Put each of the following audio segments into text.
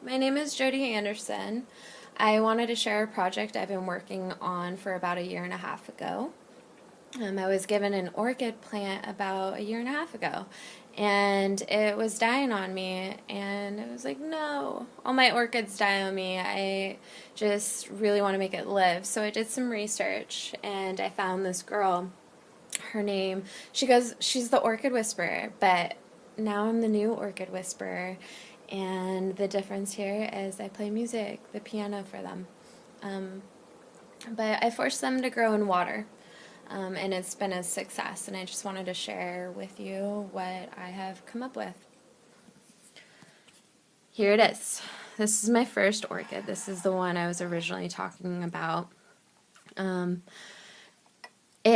My name is Jody Anderson. I wanted to share a project I've been working on for about a year and a half ago. I was given an orchid plant about a year and a half ago, and it was dying on me, and I was like, no, all my orchids die on me. I just really want to make it live. So I did some research, and I found this girl. Her name, she's the orchid whisperer, but now I'm the new orchid whisperer. And the difference here is I play music, the piano for them. Um, but I forced them to grow in water. And it's been a success, and I just wanted to share with you what I have come up with. Here it is. This is my first orchid. This is the one I was originally talking about. It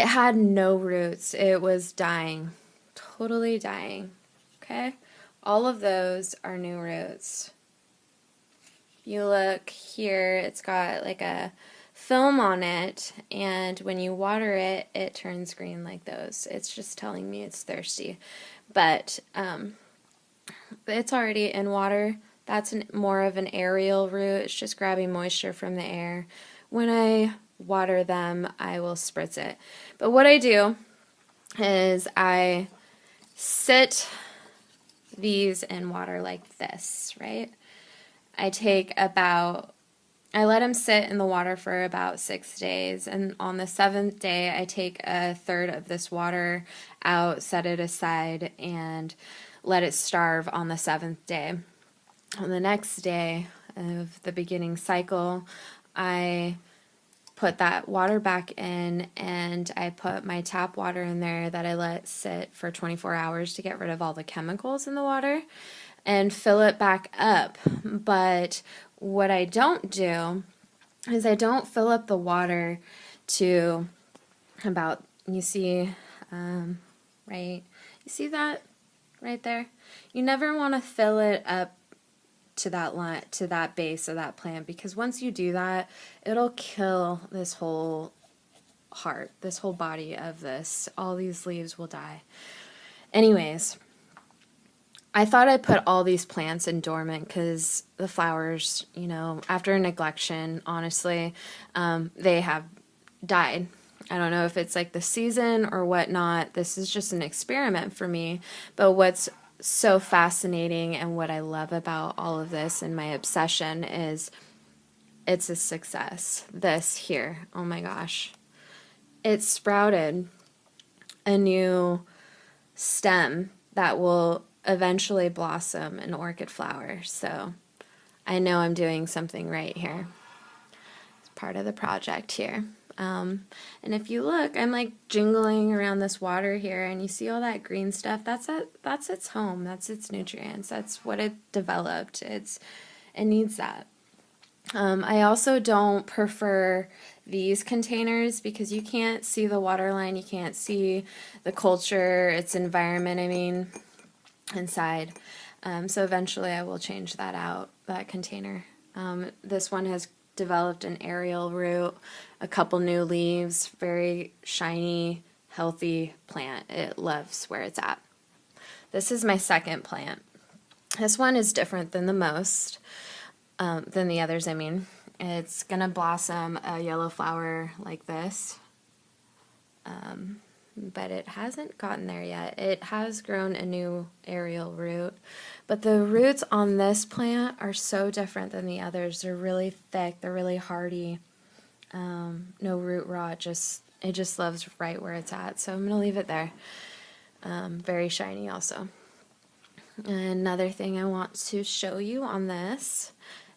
had no roots. It was dying, totally dying. Okay? All of those are new roots. If you look here, it's got like a film on it, and when you water it, it turns green like those. It's just telling me it's thirsty. But it's already in water. That's more of an aerial root. It's just grabbing moisture from the air. When I water them, I will spritz it. But what I do is I sit these in water like this, right? I let them sit in the water for about 6 days, and on the 7th day, I take a third of this water out, set it aside, and let it starve on the 7th day. On the next day of the beginning cycle, I put that water back in, and I put my tap water in there that I let sit for 24 hours to get rid of all the chemicals in the water and fill it back up. But what I don't do is I don't fill up the water to about, you see, right? You see that right there? You never want to fill it up to that base of that plant, because once you do that, it'll kill this whole heart, this whole body of this. All these leaves will die. Anyways, I thought I put all these plants in dormant because the flowers, after neglection, honestly, they have died. I don't know if it's like the season or whatnot. This is just an experiment for me. But what's so fascinating and what I love about all of this and my obsession is it's a success. This here, oh my gosh. It sprouted a new stem that will eventually blossom an orchid flower. So I know I'm doing something right here. It's part of the project here. And if you look, I'm like jingling around this water here, and you see all that green stuff. That's its home. That's its nutrients. That's what it developed. It needs that. I also don't prefer these containers because you can't see the water line. You can't see the culture, its environment, inside. So eventually I will change that out, that container. This one has developed an aerial root, a couple new leaves, very shiny, healthy plant. It loves where it's at. This is my second plant. This one is different than the others. It's gonna blossom a yellow flower like this, but it hasn't gotten there yet. It has grown a new aerial root, but the roots on this plant are so different than the others. They're really thick, they're really hardy, no root rot, it just loves right where it's at, so I'm going to leave it there. Very shiny also. Another thing I want to show you on this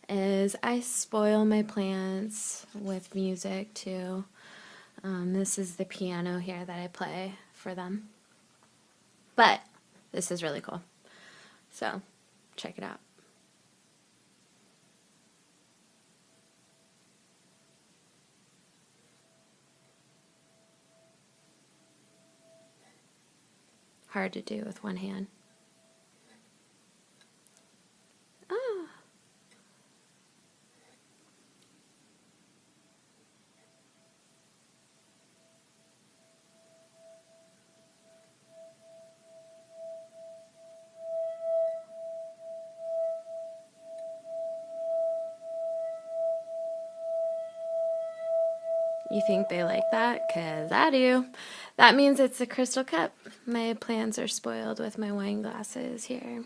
is I spoil my plants with music too. This is the piano here that I play for them. But this is really cool. So check it out. Hard to do with one hand. Oh. You think they like that? 'Cause I do. That means it's a crystal cup. My plants are spoiled with my wine glasses here.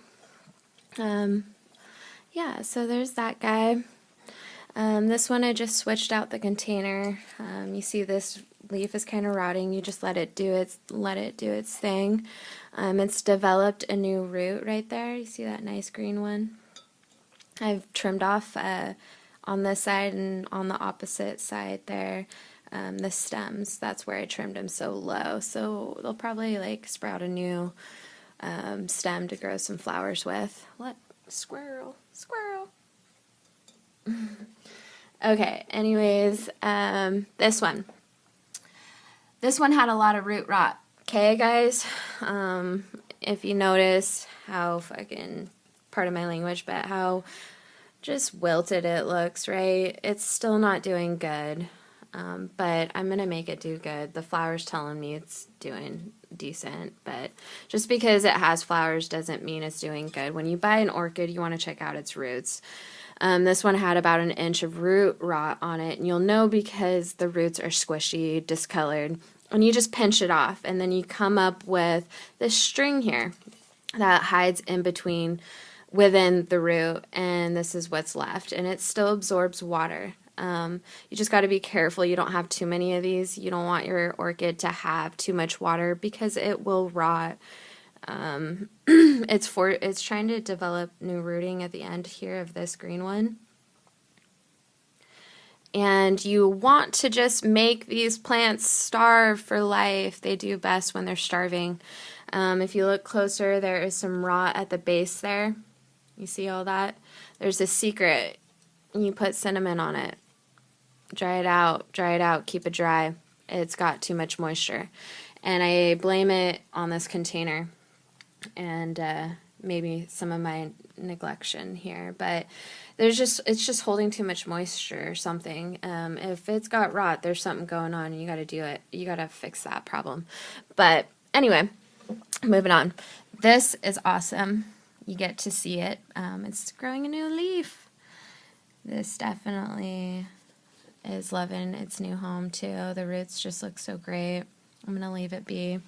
Yeah, so there's that guy. This one I just switched out the container. You see this leaf is kind of rotting. You just let it do its thing. It's developed a new root right there. You see that nice green one? I've trimmed off on this side and on the opposite side there the stems. That's where I trimmed them so low. So they'll probably like sprout a new stem to grow some flowers with. What? Squirrel. Okay, anyways, this one had a lot of root rot. Okay, guys, if you notice how fucking, pardon my language, but how just wilted it looks, right? It's still not doing good, but I'm gonna make it do good. The flower's telling me it's doing decent, but just because it has flowers doesn't mean it's doing good. When you buy an orchid, you want to check out its roots. This one had about an inch of root rot on it, and you'll know because the roots are squishy, discolored, and you just pinch it off, and then you come up with this string here that hides in between within the root, and this is what's left, and it still absorbs water. You just got to be careful you don't have too many of these. You don't want your orchid to have too much water because it will rot. It's trying to develop new rooting at the end here of this green one. And you want to just make these plants starve for life. They do best when they're starving. If you look closer, there is some rot at the base there. You see all that? There's a secret. You put cinnamon on it. Dry it out, keep it dry. It's got too much moisture. And I blame it on this container and maybe some of my neglection here, but it's just holding too much moisture or something. If it's got rot, there's something going on and you got to do it. You got to fix that problem. But anyway, moving on. This is awesome. You get to see it. It's growing a new leaf. This definitely is loving its new home too. The roots just look so great. I'm going to leave it be.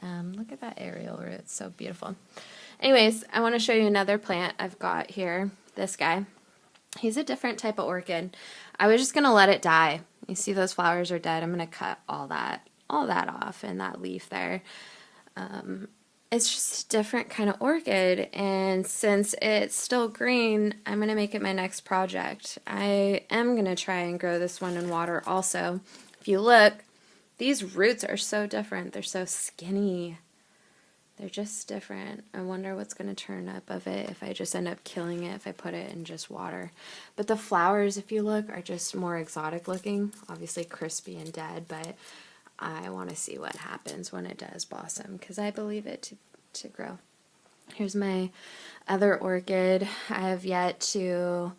Look at that aerial root. It's so beautiful. Anyways, I want to show you another plant I've got here. This guy. He's a different type of orchid. I was just going to let it die. You see those flowers are dead. I'm going to cut all that off and that leaf there. It's just a different kind of orchid, and since it's still green, I'm going to make it my next project. I am going to try and grow this one in water also. If you look, these roots are so different. They're so skinny. They're just different. I wonder what's going to turn up of it if I just end up killing it if I put it in just water. But the flowers, if you look, are just more exotic looking. Obviously crispy and dead, but I want to see what happens when it does blossom because I believe it to grow. Here's my other orchid. I have yet to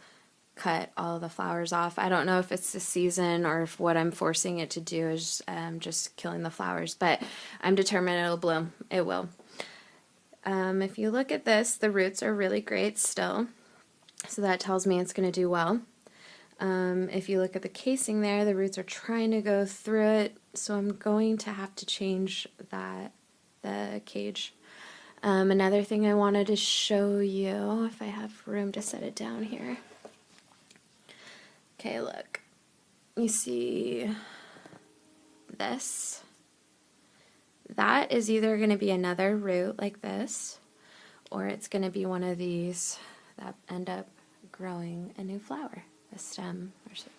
cut all the flowers off. I don't know if it's the season or if what I'm forcing it to do is just killing the flowers, but I'm determined it'll bloom. It will. If you look at this, the roots are really great still, so that tells me it's going to do well. If you look at the casing there, the roots are trying to go through it, so I'm going to have to change the cage. Another thing I wanted to show you, if I have room to set it down here. Okay, look. You see this? That is either going to be another root like this, or it's going to be one of these that end up growing a new flower, a stem, or something.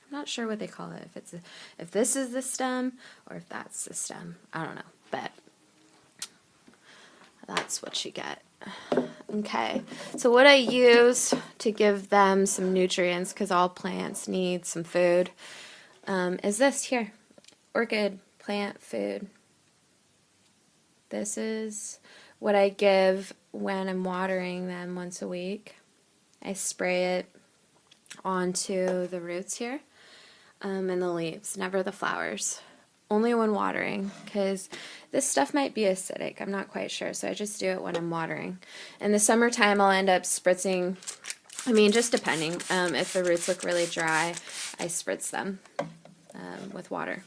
I'm not sure what they call it, if this is the stem or if that's the stem. I don't know, but that's what you get. Okay, so what I use to give them some nutrients, because all plants need some food, is this here, orchid plant food. This is what I give when I'm watering them once a week. I spray it onto the roots here and the leaves, never the flowers. Only when watering, because this stuff might be acidic. I'm not quite sure, so I just do it when I'm watering. In the summertime, I'll end up spritzing, just depending. If the roots look really dry, I spritz them. with water.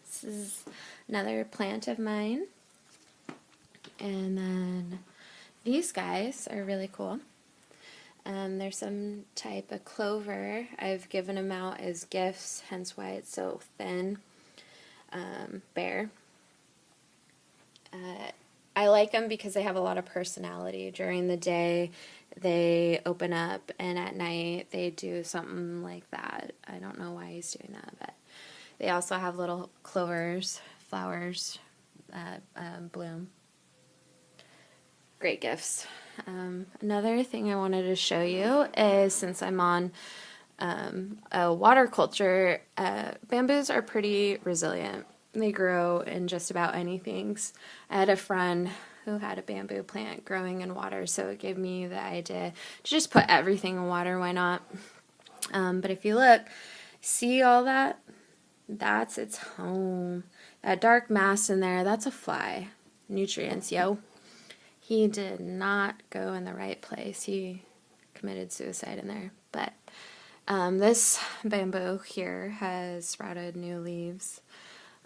This is another plant of mine. And then these guys are really cool. There's some type of clover. I've given them out as gifts, hence why it's so thin, bare. I like them because they have a lot of personality. During the day, they open up, and at night, they do something like that. I don't know why he's doing that, but they also have little clovers, flowers that bloom. Great gifts. Another thing I wanted to show you is, since I'm on a water culture, bamboos are pretty resilient. They grow in just about anything. I had a friend who had a bamboo plant growing in water, so it gave me the idea to just put everything in water. Why not? But if you look, see all that? That's its home. That dark mass in there, that's a fly. Nutrients, yo. He did not go in the right place. He committed suicide in there. But this bamboo here has sprouted new leaves.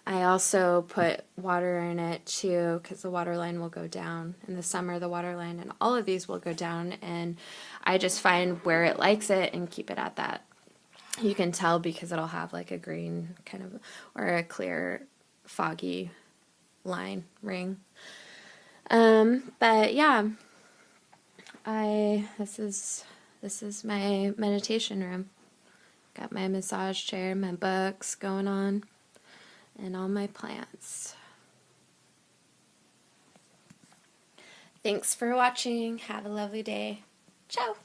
I also put water in it too, because the water line will go down. In the summer, the water line and all of these will go down, and I just find where it likes it and keep it at that. You can tell because it'll have like a green kind of, or a clear, foggy line ring. But yeah, this is my meditation room. Got my massage chair, my books going on, and all my plants. Thanks for watching. Have a lovely day. Ciao.